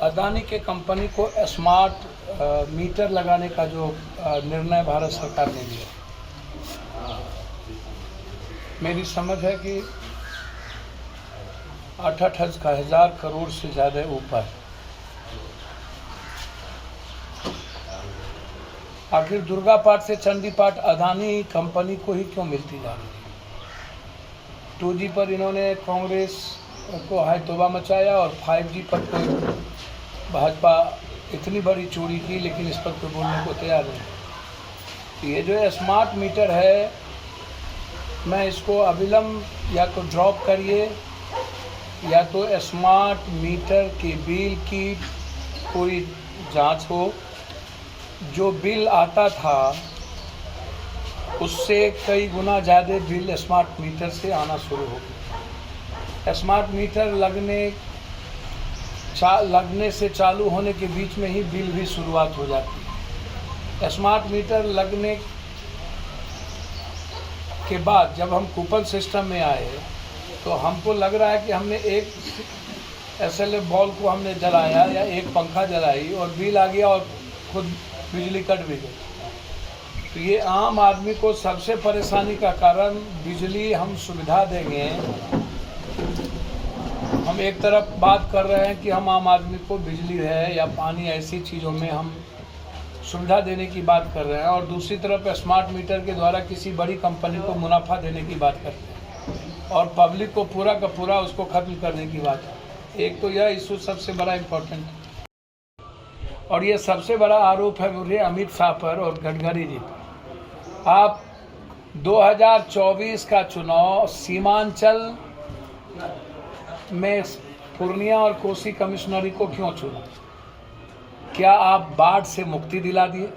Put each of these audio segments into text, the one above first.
अदानी के कंपनी को smart meter लगाने का जो निर्णय भारत सरकार ने लिया, मेरी समझ है कि 8,000 करोड़ से ज़्यादा ऊपर। आखिर दुर्गा पाठ से चंडी पाठ अदानी कंपनी को ही क्यों मिलती जा रही है? 2G पर इन्होंने कांग्रेस को हाय तौबा मचाया और 5G पर कोई भाजपा इतनी बड़ी चोरी की, लेकिन इस पर कोई बोलने को तैयार नहीं। ये जो स्मार्ट मीटर है, मैं इसको अविलंब या तो ड्रॉप करिए या तो स्मार्ट मीटर के बिल की पूरी जांच हो। जो बिल आता था उससे कई गुना ज़्यादा बिल स्मार्ट मीटर से आना शुरू हो गया। स्मार्ट मीटर लगने से चालू होने के बीच में ही बिल भी शुरुआत हो जाती है। स्मार्ट मीटर लगने के बाद जब हम कूपन सिस्टम में आए तो हमको लग रहा है कि हमने एक SLF बॉल को हमने जलाया या एक पंखा जलाई और बिल आ गया और खुद बिजली कट भी गई। तो ये आम आदमी को सबसे परेशानी का कारण बिजली हम सुविधा देंगे। हम एक तरफ बात कर रहे हैं कि हम आम आदमी को बिजली है या पानी, ऐसी चीज़ों में हम सुविधा देने की बात कर रहे हैं, और दूसरी तरफ स्मार्ट मीटर के द्वारा किसी बड़ी कंपनी को मुनाफा देने की बात करते हैं और पब्लिक को पूरा का पूरा उसको ख़त्म करने की बात है। एक तो यह इशू सबसे बड़ा इम्पोर्टेंट है, और ये सबसे बड़ा आरोप है मुझे अमित शाह पर और गडकरी जी पर। आप 2024 का चुनाव सीमांचल में पूर्णिया और कोसी कमिश्नरी को क्यों चुना? क्या आप बाढ़ से मुक्ति दिला दिए?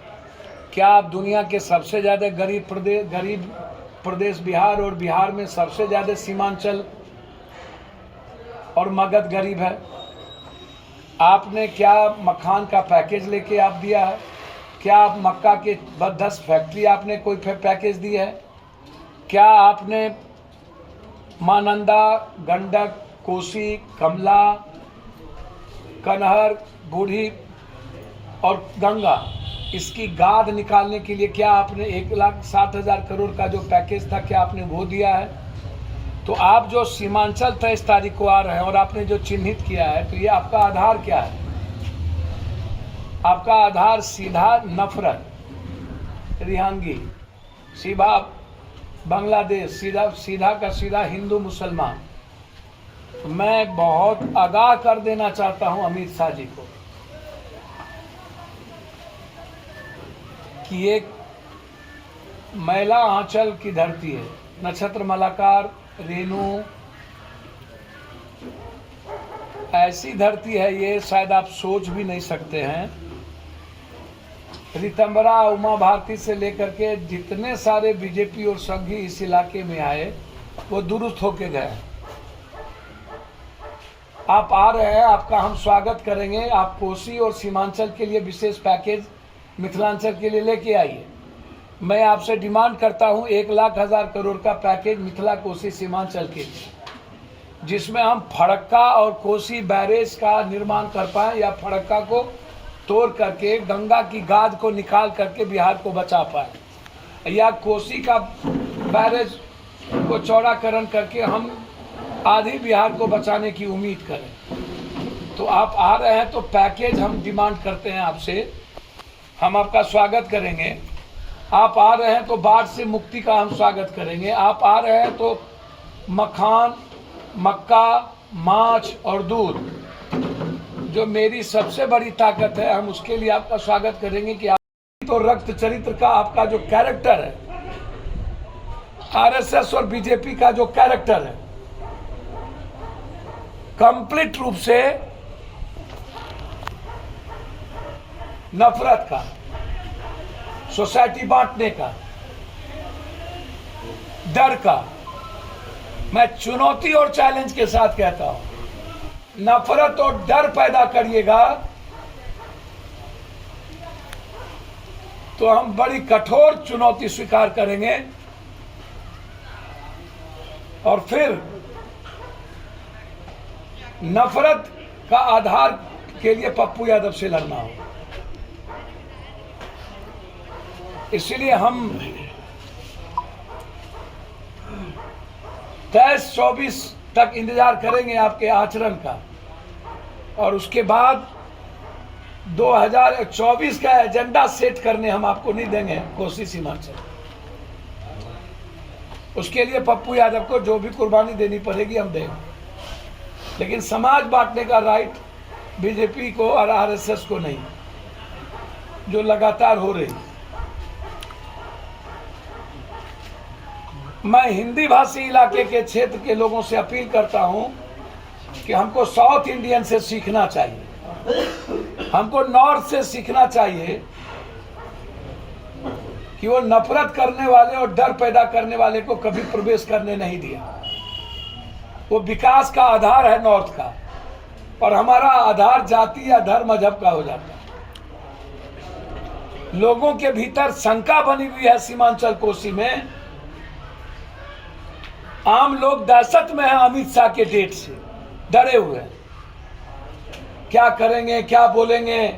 क्या आप दुनिया के सबसे ज़्यादा गरीब प्रदेश बिहार, और बिहार में सबसे ज़्यादा सीमांचल और मगध गरीब है? आपने क्या मखान का पैकेज लेके आप दिया है? क्या आप मक्का के 10 फैक्ट्री आपने कोई पैकेज दी है? क्या आपने महानंदा, गंडक, कोसी, कमला, कनहर, बूढ़ी और गंगा, इसकी गाद निकालने के लिए क्या आपने 1,60,000 करोड़ का जो पैकेज था, क्या आपने वो दिया है? तो आप जो सीमांचल 23 तारीख को आ रहे हैं और आपने जो चिन्हित किया है, तो ये आपका आधार क्या है? आपका आधार सीधा नफरत, रिहांगी, सीधा बांग्लादेश, सीधा का सीधा हिंदू मुसलमान। मैं बहुत आगाह कर देना चाहता हूं अमित शाह जी को कि एक मैला आंचल की धरती है, नक्षत्र मलाकार, रेणु, ऐसी धरती है ये, शायद आप सोच भी नहीं सकते हैं। ऋतंबरा, उमा भारती से लेकर के जितने सारे बीजेपी और संघी इस इलाके में आए वो दुरुस्त होके गए। आप आ रहे हैं, आपका हम स्वागत करेंगे। आप कोसी और सीमांचल के लिए विशेष पैकेज मिथिलांचल के लिए लेके आइए। मैं आपसे डिमांड करता हूं 1,00,000 करोड़ का पैकेज मिथिला, कोसी, सीमांचल के लिए, जिसमें हम फड़क्का और कोसी बैरेज का निर्माण कर पाएँ, या फड़क्का को तोड़ करके गंगा की गाद को निकाल करके बिहार को बचा पाए, या कोसी का बैरेज को चौड़ाकरण करके हम आधी बिहार को बचाने की उम्मीद करें। तो आप आ रहे हैं तो पैकेज हम डिमांड करते हैं आपसे, हम आपका स्वागत करेंगे। आप आ रहे हैं तो बाढ़ से मुक्ति का हम स्वागत करेंगे। आप आ रहे हैं तो मखान, मक्का, माछ और दूध, जो मेरी सबसे बड़ी ताकत है, हम उसके लिए आपका स्वागत करेंगे। कि आप तो रक्त चरित्र का आपका जो कैरेक्टर है, RSS और बीजेपी का जो कैरेक्टर है, कंप्लीट रूप से नफरत का, सोसाइटी बांटने का, डर का। मैं चुनौती और चैलेंज के साथ कहता हूं, नफरत और डर पैदा करिएगा तो हम बड़ी कठोर चुनौती स्वीकार करेंगे, और फिर नफरत का आधार के लिए पप्पू यादव से लड़ना हो। इसलिए हम 23-24 तक इंतजार करेंगे आपके आचरण का, और उसके बाद 2024 का एजेंडा सेट करने हम आपको नहीं देंगे कोसी सीमांचल। उसके लिए पप्पू यादव को जो भी कुर्बानी देनी पड़ेगी हम देंगे, लेकिन समाज बांटने का राइट बीजेपी को और आरएसएस को नहीं, जो लगातार हो रही। मैं हिंदी भाषी इलाके के क्षेत्र के लोगों से अपील करता हूं कि हमको साउथ इंडियन से सीखना चाहिए, हमको नॉर्थ से सीखना चाहिए कि वो नफरत करने वाले और डर पैदा करने वाले को कभी प्रवेश करने नहीं दिया। वो विकास का आधार है नॉर्थ का, और हमारा आधार जाति या धर्म मजहब का हो जाता है। लोगों के भीतर शंका बनी हुई है सीमांचल कोसी में। आम लोग दहशत में हैं अमित शाह के डेट से, डरे हुए हैं। क्या करेंगे, क्या बोलेंगे,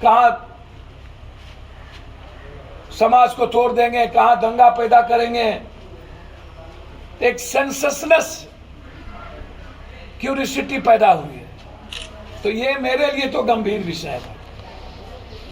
कहां समाज को तोड़ देंगे, कहां दंगा पैदा करेंगे। एक सेंसेशनस क्यूरियोसिटी पैदा हुई है। तो ये मेरे लिए तो गंभीर विषय है।